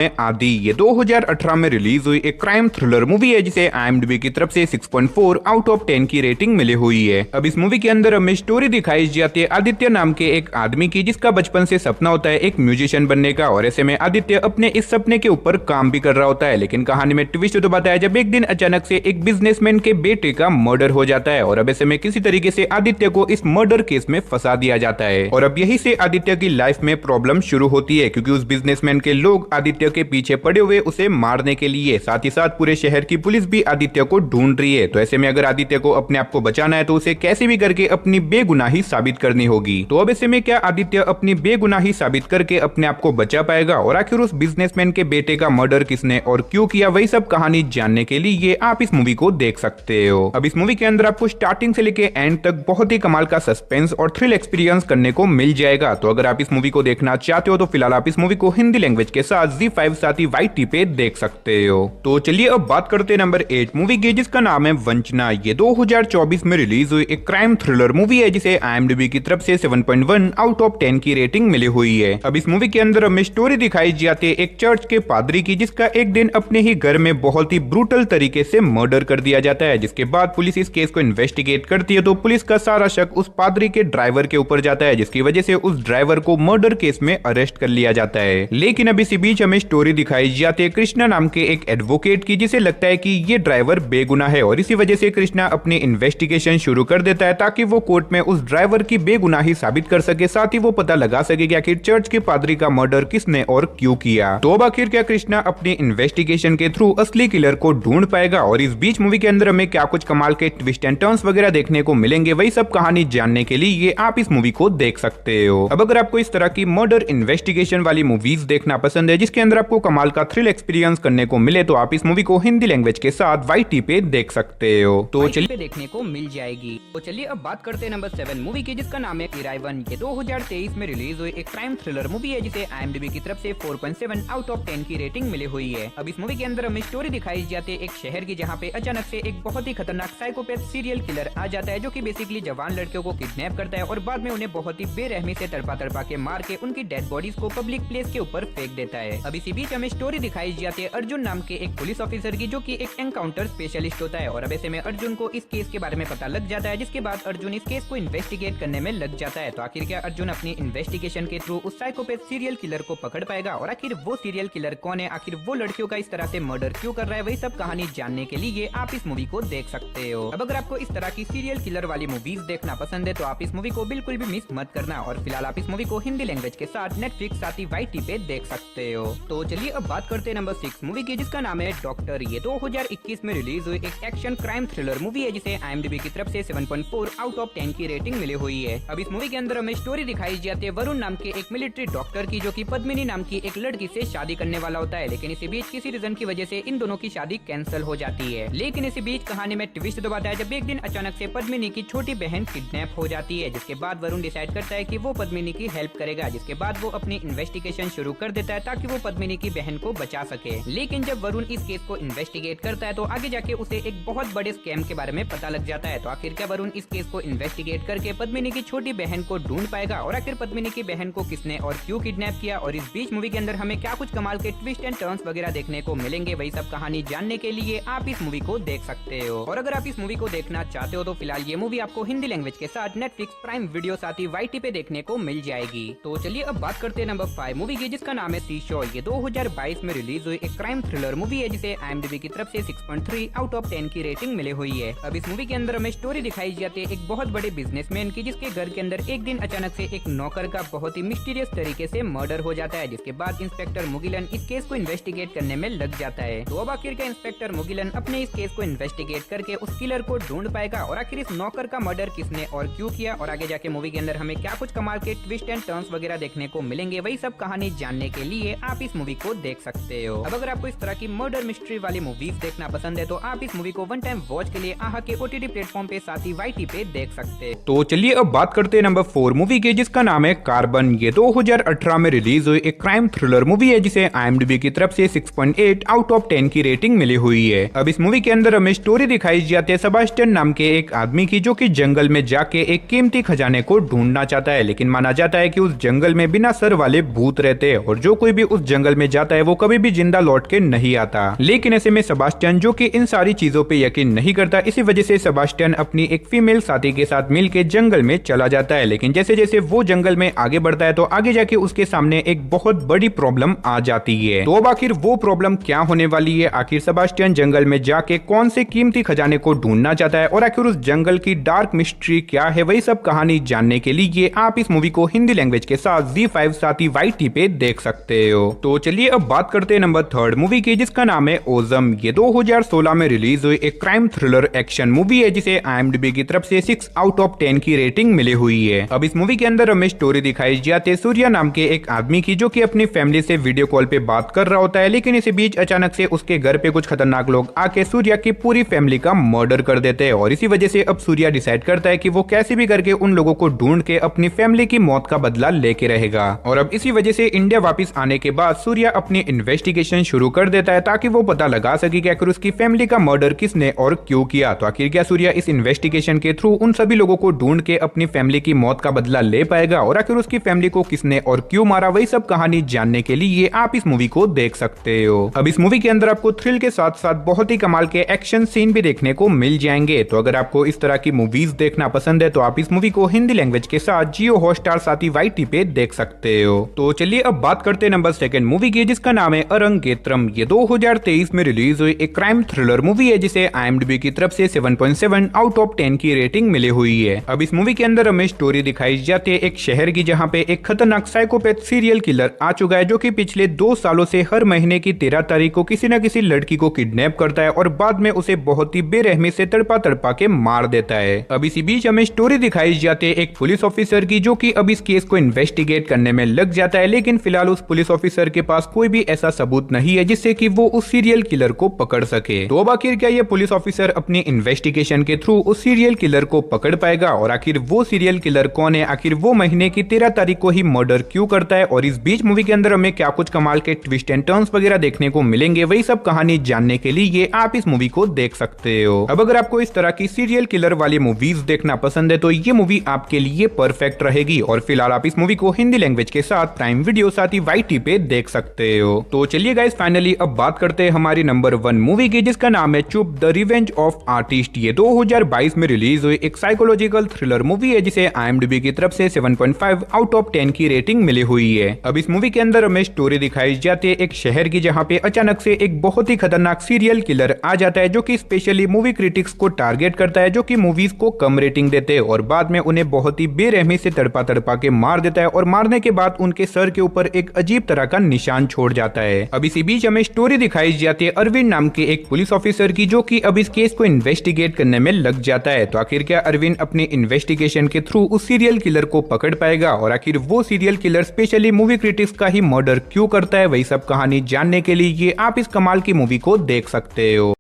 आदि ये 2018 में रिलीज हुई एक क्राइम थ्रिलर मूवी है जिसे IMDb की तरफ से 6.4 आउट ऑफ 10 की रेटिंग मिली हुई है। अब इस मूवी के अंदर हमें स्टोरी दिखाई जाती है आदित्य नाम के एक आदमी की जिसका बचपन से सपना होता है एक म्यूजिशियन बनने का, और ऐसे में आदित्य अपने इस सपने के ऊपर काम भी कर रहा होता है। लेकिन कहानी में ट्विस्ट तो बताया जब एक दिन अचानक से एक बिजनेसमैन के बेटे का मर्डर हो जाता है, और अब ऐसे में किसी तरीके से आदित्य को इस मर्डर केस में फंसा दिया जाता है। और अब यही से आदित्य की लाइफ में प्रॉब्लम शुरू होती है क्योंकि उस बिजनेसमैन के लोग आदित्य के पीछे पड़े हुए उसे मारने के लिए, साथ ही साथ पूरे शहर की पुलिस भी आदित्य को ढूंढ रही है। तो ऐसे में अगर आदित्य को अपने आप को बचाना है तो उसे कैसे भी करके अपनी बेगुनाही साबित करनी होगी। तो अब ऐसे में क्या आदित्य अपनी बेगुनाही साबित करके अपने आप को बचा पाएगा, और आखिर उस बिजनेसमैन के बेटे का मर्डर किसने और क्यों किया, वही सब कहानी जानने के लिए आप इस मूवी को देख सकते हो। अब इस मूवी के अंदर आपको स्टार्टिंग से लेके एंड तक बहुत ही कमाल का सस्पेंस और थ्रिल एक्सपीरियंस करने को मिल जाएगा। तो अगर आप इस मूवी को देखना चाहते हो तो फिलहाल आप इस मूवी को हिंदी लैंग्वेज के साथ ZEE5 साथ ही YT पे देख सकते हो। तो चलिए अब बात करते हैं नंबर 8 मूवी की जिसका नाम है वंचना। ये 2024 में रिलीज हुई एक क्राइम थ्रिलर मूवी है जिसे IMDb की तरफ से 7.1 आउट ऑफ 10 की रेटिंग मिली हुई है। अब इस मूवी के अंदर हमें स्टोरी दिखाई जाती है एक चर्च के पादरी की जिसका एक दिन अपने ही घर में बहुत ही ब्रूटल तरीके से मर्डर कर दिया जाता है, जिसके बाद पुलिस इस केस को इन्वेस्टिगेट करती है। तो पुलिस का सारा शक उस पादरी के ड्राइवर के ऊपर जाता है, जिसकी वजह से उस ड्राइवर को मर्डर केस में अरेस्ट कर लिया जाता है। लेकिन अब इसी बीच हमें स्टोरी दिखाई जाती है कृष्णा नाम के एक एडवोकेट की जिसे लगता है कि ये ड्राइवर बेगुनाह है, और इसी वजह से कृष्णा अपनी इन्वेस्टिगेशन शुरू कर देता है ताकि वो कोर्ट में उस ड्राइवर की बेगुनाही साबित कर सके, साथ ही वो पता लगा सके कि आखिर चर्च के पादरी का मर्डर किसने और क्यों किया। तो अब आखिर क्या कृष्णा अपनी इन्वेस्टिगेशन के थ्रू असली किलर को ढूंढ पाएगा, और इस बीच मूवी के अंदर हमें क्या कुछ कमाल के ट्विस्ट एंड टर्न्स वगैरह देखने को मिलेंगे, वही सब कहानी जानने के लिए आप इस मूवी को देख सकते हो। अब अगर आपको इस तरह की मर्डर इन्वेस्टिगेशन वाली मूवीज देखना पसंद है जिसके अंदर आपको कमाल का थ्रिल एक्सपीरियंस करने को मिले, तो आप इस मूवी को हिंदी लैंग्वेज के साथ YT पे देख सकते हो। तो चलिए देखने को मिल जाएगी। तो चलिए अब बात करते हैं नंबर 7 मूवी की जिसका नाम है किराए 1। ये 2023 में रिलीज हुई एक क्राइम थ्रिलर मूवी है जिसे IMDb की तरफ से 4.7 आउट ऑफ 10 की रेटिंग मिली हुई है। अब इस मूवी के अंदर हमें स्टोरी दिखाई जाती है एक शहर की जहाँ पे अचानक से एक बहुत ही खतरनाक साइकोपैथ सीरियल किलर आ जाता है जो कि बेसिकली जवान लड़कियों को किडनैप करता है और बाद में उन्हें बहुत ही बेरहमी से तड़पा के मार के उनकी डेड बॉडीज को पब्लिक प्लेस के ऊपर फेंक देता है। अब इसी बीच हमें स्टोरी दिखाई जाती है अर्जुन नाम के एक पुलिस ऑफिसर की जो कि एक एनकाउंटर स्पेशलिस्ट होता है, और अब ऐसे में अर्जुन को इस केस के बारे में पता लग जाता है, जिसके बाद अर्जुन इस केस को इन्वेस्टिगेट करने में लग जाता है। तो आखिर क्या अर्जुन अपनी इन्वेस्टिगेशन के थ्रू उस साइकोपैथ सीरियल किलर को पकड़ पाएगा, और आखिर वो सीरियल किलर कौन है, आखिर वो लड़कियों का इस तरह से मर्डर क्यों कर रहा है, वही सब कहानी जानने के लिए आप इस मूवी को देख सकते हो। अब अगर आपको इस तरह की सीरियल किलर वाली मूवीज देखना पसंद है तो आप इस मूवी को बिल्कुल भी मिस मत करना, और फिलहाल आप इस मूवी को हिंदी लैंग्वेज के साथ नेटफ्लिक्स साथ ही YT पे देख सकते हो। तो चलिए अब बात करते हैं नंबर 6 मूवी की जिसका नाम है डॉक्टर। ये 2021 में रिलीज हुई एक एक्शन क्राइम थ्रिलर मूवी है जिसे IMDb की तरफ से 7.4 आउट ऑफ 10 की रेटिंग मिली हुई है। अब इस मूवी के अंदर हमें स्टोरी दिखाई जाती है वरुण नाम के एक मिलिट्री डॉक्टर की जो कि पद्मिनी नाम की एक लड़की से शादी करने वाला होता है, लेकिन इसी बीच किसी रीजन की वजह से इन दोनों की शादी कैंसिल हो जाती है। लेकिन इसी बीच कहानी में ट्विस्ट तो बताया जब एक दिन अचानक से पद्मिनी की छोटी बहन किडनैप हो जाती है, जिसके बाद वरुण डिसाइड करता है कि वो पद्मिनी की हेल्प करेगा, जिसके बाद वो अपनी इन्वेस्टिगेशन शुरू कर देता है ताकि वो पद्मिनी की बहन को बचा सके। लेकिन जब वरुण इस केस को इन्वेस्टिगेट करता है तो आगे जाके उसे एक बहुत बड़े स्कैम के बारे में पता लग जाता है। तो आखिर क्या वरुण इस केस को इन्वेस्टिगेट करके पद्मिनी की छोटी बहन को ढूंढ पाएगा, और आखिर पद्मिनी की बहन को किसने और क्यों किडनैप किया, और इस बीच मूवी के अंदर हमें क्या कुछ कमाल के ट्विस्ट एंड टर्न्स वगैरह देखने को मिलेंगे, वही सब कहानी जानने के लिए आप इस मूवी को देख सकते हो। और अगर आप इस मूवी को देखना चाहते हो तो फिलहाल ये मूवी आपको हिंदी लैंग्वेज के साथ नेटफ्लिक्स प्राइम वीडियो साथ ही YT पे देखने को मिल जाएगी। तो चलिए अब बात करते हैं नंबर 5 मूवी की जिसका नाम है सीशोर। ये 2022 में रिलीज हुई एक क्राइम थ्रिलर मूवी है जिसे IMDb की तरफ से 6.3 आउट ऑफ 10 की रेटिंग मिली हुई है। अब इस मूवी के अंदर हमें स्टोरी दिखाई जाती है एक बहुत बड़े बिजनेसमैन की जिसके घर के अंदर एक दिन अचानक से एक नौकर का बहुत ही मिस्टीरियस तरीके से मर्डर हो जाता है, जिसके बाद इंस्पेक्टर मुगिलन इस केस को इन्वेस्टिगेट करने में लग जाता है। तो अब आखिर क्या इंस्पेक्टर मुगिलन अपने इस केस को इन्वेस्टिगेट करके उस किलर को ढूंढ पाएगा, और आखिर इस नौकर का मर्डर किसने और क्यों किया, और आगे जाके मूवी के अंदर हमें क्या कुछ कमाल के ट्विस्ट एंड टर्न्स वगैरह देखने को मिलेंगे, वही सब कहानी जानने के लिए आप इस मूवी को देख सकते हो। अब अगर आपको इस तरह की मर्डर मिस्ट्री वाली मूवीज देखना पसंद है तो आप इस मूवी को वन टाइम वॉच के लिए आहा के OTT प्लेटफॉर्म पे साथ ही YT पे देख सकते हैं। तो चलिए अब बात करते हैं नंबर 4 मूवी की जिसका नाम है कार्बन। ये 2018 में रिलीज हुई एक क्राइम थ्रिलर मूवी है जिसे IMDb की तरफ से 6.8 आउट ऑफ 10 की रेटिंग मिली हुई है। अब इस मूवी के अंदर हमें स्टोरी दिखाई जाती है सेबास्टियन नाम के एक आदमी की जो कि जंगल में जाके एक कीमती खजाने को ढूंढना चाहता है, लेकिन माना जाता है कि उस जंगल में बिना सर वाले भूत रहते हैं, और जो कोई भी उस जंगल जंगल में जाता है वो कभी भी जिंदा लौट के नहीं आता। लेकिन ऐसे में सेबास्टियन, जो कि इन सारी चीजों पे यकीन नहीं करता, इसी वजह से सेबास्टियन अपनी एक फीमेल साथी के साथ मिलकर जंगल में चला जाता है। लेकिन जैसे जैसे वो जंगल में आगे बढ़ता है तो आगे जाके उसके सामने एक बहुत बड़ी प्रॉब्लम आ जाती है। तो अब आखिर वो प्रॉब्लम क्या होने वाली है, आखिर सेबास्टियन जंगल में जाके कौन से कीमती खजाने को ढूंढना चाहता है और आखिर उस जंगल की डार्क मिस्ट्री क्या है, वही सब कहानी जानने के लिए आप इस मूवी को हिंदी लैंग्वेज के साथ ZEE5 साथी YT पे देख सकते हो। तो चलिए अब बात करते हैं नंबर 3 मूवी की, जिसका नाम है ओज़म। ये 2016 में रिलीज हुई एक क्राइम थ्रिलर एक्शन मूवी है जिसे IMDb की तरफ से 6 आउट ऑफ 10 की रेटिंग मिली हुई है। अब इस मूवी के अंदर हमें स्टोरी दिखाई जाती है सूर्या नाम के एक आदमी की, जो कि अपनी फैमिली से वीडियो कॉल पे बात कर रहा होता है। लेकिन इसी बीच अचानक से उसके घर पे कुछ खतरनाक लोग आके सूर्या की पूरी फैमिली का मर्डर कर देते हैं और इसी वजह से अब सूर्या डिसाइड करता है कि वो कैसे भी करके उन लोगों को ढूंढ के अपनी फैमिली की मौत का बदला लेके रहेगा। और अब इसी वजह से इंडिया वापस आने के बाद सूर्या अपनी इन्वेस्टिगेशन शुरू कर देता है ताकि वो पता लगा सके कि आखिर उसकी फैमिली का मर्डर किसने और क्यों किया। तो आखिर क्या सूर्या इस इन्वेस्टिगेशन के थ्रू उन सभी लोगों को ढूंढ के अपनी फैमिली की मौत का बदला ले पाएगा और आखिर उसकी फैमिली को किसने और क्यों मारा, वही सब कहानी जानने के लिए आप इस मूवी को देख सकते हो। अब इस मूवी के अंदर आपको थ्रिल के साथ साथ बहुत ही कमाल के एक्शन सीन भी देखने को मिल जाएंगे। तो अगर आपको इस तरह की मूवीज देखना पसंद है तो आप इस मूवी को हिंदी लैंग्वेज के साथ जियो हॉटस्टार साथी YT पे देख सकते हो। तो चलिए अब बात करते हैं नंबर 2 मूवी की, जिसका नाम है अरंगेत्रम। ये 2023 में रिलीज हुई एक क्राइम थ्रिलर मूवी है जिसे IMDb की तरफ से 7.7 आउट ऑफ 10 की रेटिंग मिली हुई है। अब इस मूवी के अंदर हमें स्टोरी दिखाई जाती है एक शहर की, जहाँ पे एक खतरनाक साइकोपैथ सीरियल किलर आ चुका है, जो कि पिछले 2 सालों से हर महीने की 13 तारीख को किसी न किसी लड़की को किडनैप करता है और बाद में उसे बहुत ही बेरहमी से तड़पा तड़पा के मार देता है। अब इसी बीच हमें स्टोरी दिखाई जाती है एक पुलिस ऑफिसर की, जो कि अब इस केस को इन्वेस्टिगेट करने में लग जाता है। लेकिन फिलहाल उस पुलिस ऑफिसर के पास कोई भी ऐसा सबूत नहीं है जिससे कि वो उस सीरियल किलर को पकड़ सके। तो अब आखिर क्या ये पुलिस ऑफिसर अपनी इन्वेस्टिगेशन के थ्रू उस सीरियल किलर को पकड़ पाएगा और आखिर वो सीरियल किलर कौन है, आखिर वो महीने की 13 तारीख को ही मर्डर क्यों करता है और इस बीच मूवी के अंदर हमें क्या कुछ कमाल के ट्विस्ट एंड टर्न्स वगैरह देखने को मिलेंगे, वही सब कहानी जानने के लिए आप इस मूवी को देख सकते हो। अब अगर आपको इस तरह की सीरियल किलर वाली मूवीज देखना पसंद है तो ये मूवी आपके लिए परफेक्ट रहेगी। और फिलहाल आप इस मूवी को हिंदी लैंग्वेज के साथ प्राइम वीडियो साथी YT पे देख सकते हो। तो चलिए गाइस फाइनली अब बात करते हैं हमारी नंबर 1 मूवी की, जिसका नाम है चुप द रिवेंज ऑफ आर्टिस्ट। ये 2022 में रिलीज हुई एक साइकोलॉजिकल थ्रिलर मूवी है जिसे IMDb की तरफ से 7.5 आउट ऑफ 10 की रेटिंग मिली हुई है। अब इस मूवी के अंदर हमें स्टोरी दिखाई जाती है एक शहर की, जहाँ पे अचानक से एक बहुत ही खतरनाक सीरियल किलर आ जाता है, जो कि स्पेशली मूवी क्रिटिक्स को टारगेट करता है, जो कि मूवीज को कम रेटिंग देते हैं और बाद में उन्हें बहुत ही बेरहमी से तड़पा तड़पा के मार देता है और मारने के बाद उनके सर के ऊपर एक अजीब तरह का निशान छोड़ जाता है। अब इसी बीच हमें स्टोरी दिखाई जाती है अरविंद नाम के एक पुलिस ऑफिसर की, जो कि अब इस केस को इन्वेस्टिगेट करने में लग जाता है। तो आखिर क्या अरविंद अपनी इन्वेस्टिगेशन के थ्रू उस सीरियल किलर को पकड़ पाएगा और आखिर वो serial killer specially movie critics का ही मर्डर क्यों करता है, वही सब कहानी जानने के लिए आप इस कमाल की मूवी को देख सकते हो।